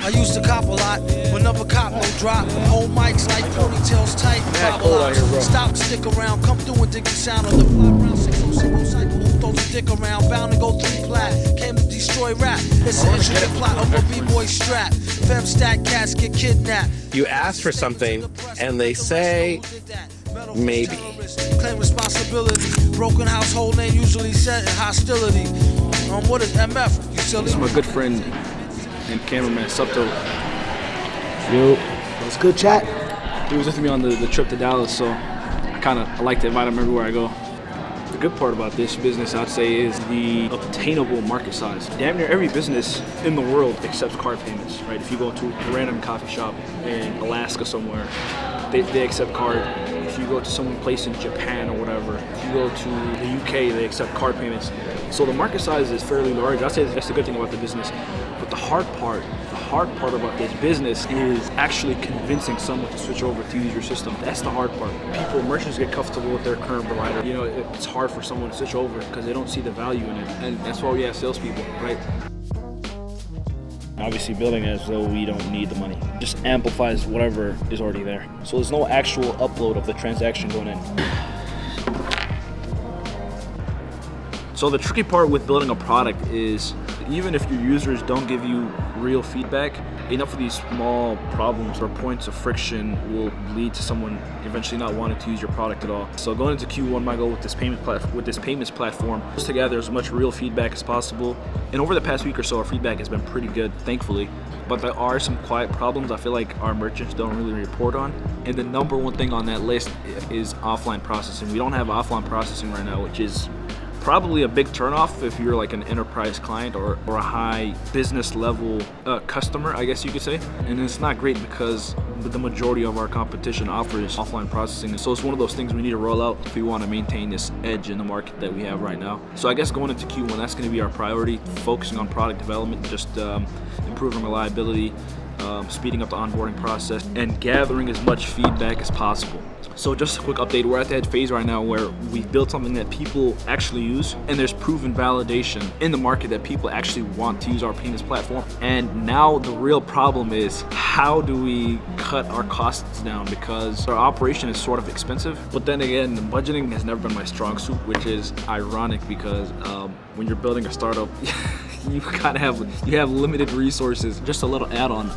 I used to cop a lot, but never cop no drop. Hold mics like ponytails tight. Stop, stick around, come through and dig the sound on the fly round 606 cycle. Who throws a dick around? Bound to go 3 plat. Came to destroy rap. It's an intricate plot of a b-boy strap. Fem stack cats get kidnapped. You ask for something and they say maybe. Claim responsibility. Broken household name usually set in hostility. What is MF? You silly? This is my good friend and cameraman Subto. Yo, what's good, chat? He was with me on the trip to Dallas, so I like to invite him everywhere I go. The good part about this business, I'd say, is the obtainable market size. Damn near every business in the world accepts card payments, right? If you go to a random coffee shop in Alaska somewhere, they accept card. If you go to some place in Japan or whatever, if you go to the UK, they accept card payments. So the market size is fairly large. I'd say that's the good thing about the business. But the hard part about this business is actually convincing someone to switch over to use your system. That's the hard part. Merchants get comfortable with their current provider. You know, it's hard for someone to switch over because they don't see the value in it. And that's why we have salespeople, right? Obviously building it as though we don't need the money. Just amplifies whatever is already there. So there's no actual upload of the transaction going in. So the tricky part with building a product is even if your users don't give you real feedback, enough of these small problems or points of friction will lead to someone eventually not wanting to use your product at all. So going into Q1, my goal with this payments platform is to gather as much real feedback as possible. And over the past week or so, our feedback has been pretty good, thankfully. But there are some quiet problems I feel like our merchants don't really report on. And the number one thing on that list is offline processing. We don't have offline processing right now, which is probably a big turnoff if you're like an enterprise client or a high business level customer, I guess you could say. And it's not great because the majority of our competition offers offline processing. So it's one of those things we need to roll out if we want to maintain this edge in the market that we have right now. So I guess going into Q1, that's going to be our priority, focusing on product development, just improving reliability, speeding up the onboarding process, and gathering as much feedback as possible. So just a quick update, we're at that phase right now where we've built something that people actually use, and there's proven validation in the market that people actually want to use our payments platform. And now the real problem is, how do we cut our costs down? Because our operation is sort of expensive, but then again, budgeting has never been my strong suit, which is ironic because when you're building a startup, you have limited resources. Just a little add-on.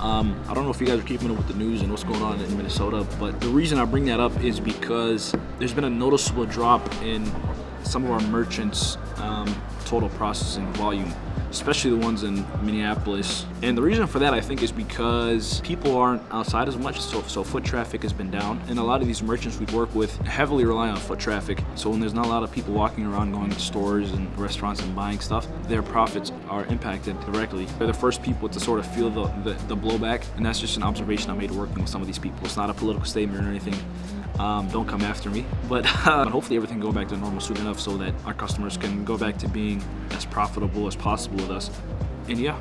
I don't know if you guys are keeping up with the news and what's going on in Minnesota, but the reason I bring that up is because there's been a noticeable drop in some of our merchants' total processing volume, especially the ones in Minneapolis. And the reason for that, I think, is because people aren't outside as much, so foot traffic has been down. And a lot of these merchants we work with heavily rely on foot traffic. So when there's not a lot of people walking around going to stores and restaurants and buying stuff, their profits are impacted directly. They're the first people to sort of feel the blowback, and that's just an observation I made working with some of these people. It's not a political statement or anything. Don't come after me, but hopefully everything go back to normal soon enough so that our customers can go back to being as profitable as possible with us. And yeah,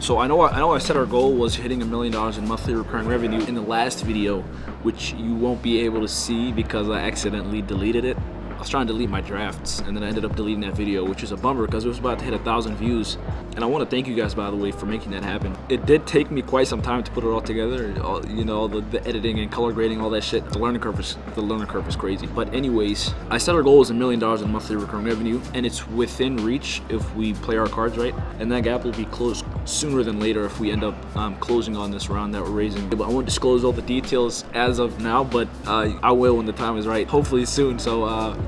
so I know I said our goal was hitting $1 million in monthly recurring revenue in the last video, which you won't be able to see because I accidentally deleted it. I was trying to delete my drafts, and then I ended up deleting that video, which is a bummer because it was about to hit 1,000 views. And I want to thank you guys, by the way, for making that happen. It did take me quite some time to put it all together, you know, the editing and color grading, all that shit. The learning curve is crazy. But anyways, I said our goal was $1 million in monthly recurring revenue, and it's within reach if we play our cards right. And that gap will be closed sooner than later if we end up closing on this round that we're raising. But I won't disclose all the details as of now, but I will when the time is right, hopefully soon. So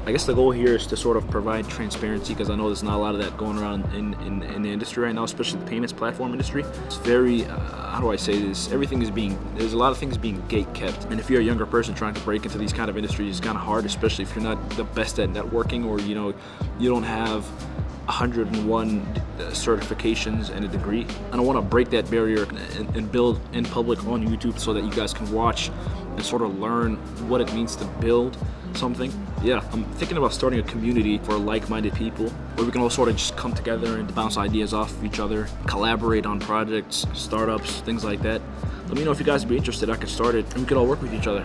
I guess the goal here is to sort of provide transparency, because I know there's not a lot of that going around in the industry right now, especially the payments platform industry. It's very, how do I say this? There's a lot of things being gate kept. And if you're a younger person trying to break into these kind of industries, it's kind of hard, especially if you're not the best at networking, or you don't have 101 certifications and a degree. And I want to break that barrier and build in public on YouTube so that you guys can watch and sort of learn what it means to build something. Yeah, I'm thinking about starting a community for like-minded people where we can all sort of just come together and bounce ideas off of each other, collaborate on projects, startups, things like that. Let me know if you guys would be interested. I could start it and we could all work with each other.